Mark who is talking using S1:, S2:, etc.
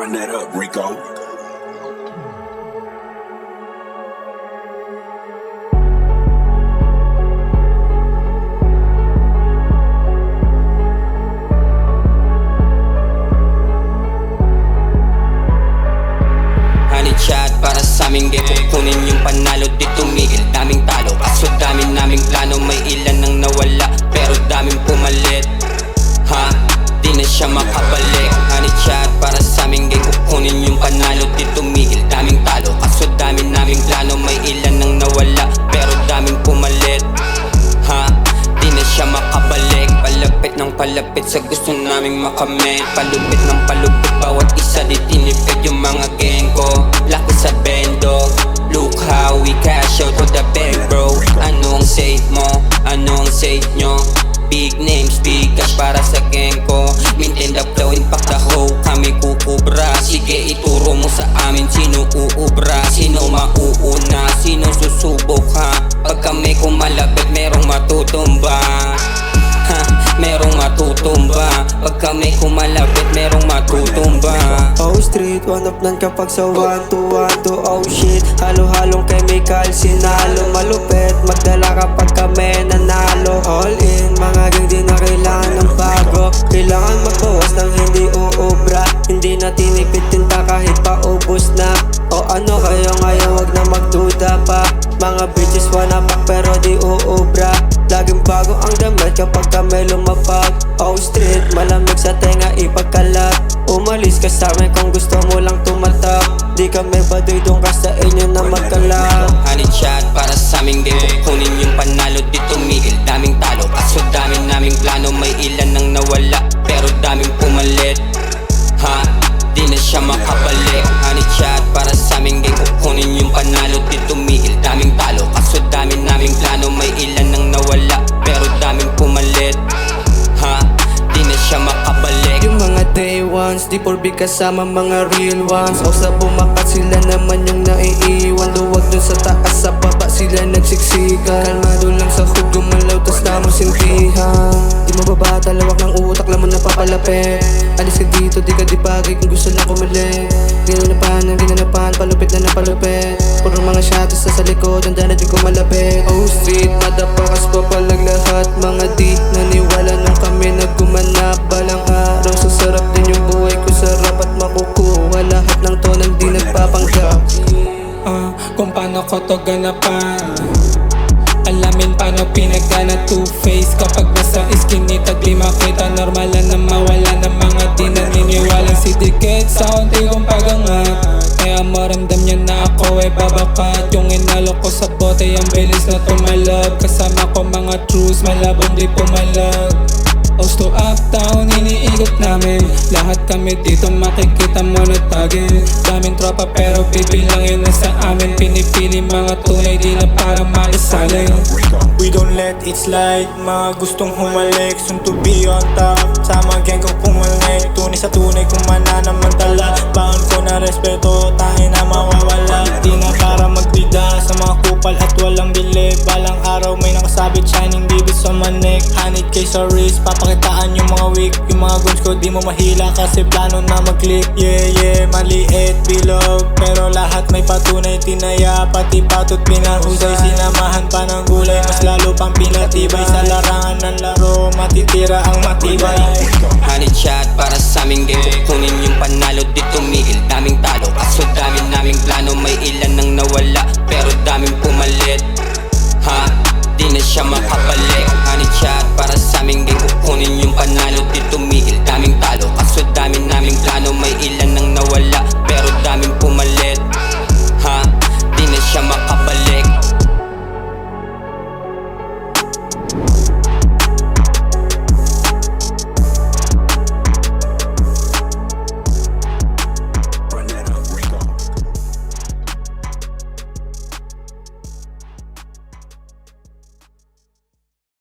S1: Run that up, Rico.
S2: Honey chat para sa aming game, kukunin yung panalo di tumigil. Daming talo, kaso dami naming plano. May ilan nang nawala, pero daming pumalit. Ha? Di na siya makabalik. Honey chat para sa aming game, kukunin yung panalo di tumigil. Daming talo, kaso dami naming plano. May ilan nang nawala, pero daming pumalit. Ha? Di na siya makabalik. Palapit ng palapit sa gusto naming makamit. Palupit ng palupit, bawat isa di tinipid yung mga gang ko. Laki sa bendo, look how we cash out for the big bro. Anong say mo? Anong say nyo? Big names, big cash para sa gang ko. Maintain the flow, impact the hoe, kami kukubra. Sige ituro mo sa amin sino uubra, sino mauuna, sino susubok ha. Pag kami kumalapit merong matutumba. Ha, merong matutumba. Pag kami kumalapit merong matutumba.
S3: Oh street, one up nan kapag sa 1 to 1 to oh shit. Halo-halong chemical, sinalo malupit. Magdala kapag kami nanalo. All in, mga gang di na kailangan ng bago. Kailangan magbawas ng hindi uubra. Hindi na tinipid tinta kahit paubos na. O ano kayo ngayon, wag na magduda pa. Mga bitches wanna back pero di uubra. Laging bago ang damit kapag kami lumapag. Oh street, malamig sa tenga ipagkalat. Umalis ka sa amin kung gusto mo lang tumatak. Di kami baduy doon ka sa inyo na magkalap.
S2: Honey chat para sa aming game, kukunin yung panalo di tumigil. Daming talo, kaso dami naming plano. May ilan nang nawala, pero daming pumalit. Ha? Di na siya makabalik. Honey chat para sa aming game, kukunin yung panalo di tumigil. Daming talo, kaso dami naming plano. May ilan nang nawala, pero daming pumalit. Ha? Di na siya makabalik.
S3: Yung mga day ones, di porbig kasama mga real ones. O sa bumakat sila naman yung naiiwan. Luwag dun sa taas, sa baba sila nagsiksikan. Kalmado lang sa hood, gumalaw tas tamo sintihan. Di mababata, lawak ng utak, lamang napapalapit. Alis ka dito, di ka dipagay kung gusto lang kumali. Ginanapan, palupit na palupit. Puro mga shadows sa likod, handa na di ko malapit. Oh street, madapakas pa palag lahat. Mga di naniwala nung kami naggumanap. Balang araw, sasarap din yung buhay ko. Sarap at makukuha lahat ng to nang di nagpapanggap.
S4: Kung paano ko to ganapan, alamin paano pinagana two-face. Kapag nasa iskinita di makita, normal lang na mawala ng mga di naniniwala. Si Dikit sa konti kong pagangat, kaya maramdam niya na ako ay babakat. Yung inalo ko sa bote ang bilis na tumalab. Kasama ko mga truths, malabong di pumalag. Host to uptown, iniikot namin. Lahat kami dito makikita mo na tagin. Daming tropa pero bibilangin na sa amin. Pinipili mga tunay di na para malisalin.
S5: We don't let it slide, mga gustong humalik. Soon to be on top, sa mga gang ko pumalik. Tunay sa tunay kung mananamantala. Baon ko na respeto, tayo na mawawala. Di na para magdida sa mga kupal at walang bili. Balang araw may nakasabit, shining baby sa manik. Hanit kay sa wrist, papakitaan yung mga weak. Yung mga guns ko di mo mahila kasi plano na mag-click. Yeah, maliit, bilog, pero lahat may patunay. Tinaya, pati patot pinahusay. Sinamahan pa ng gulay, mas lalo pang pinatibay. Sa larangan ng laro, matitira ang matibay.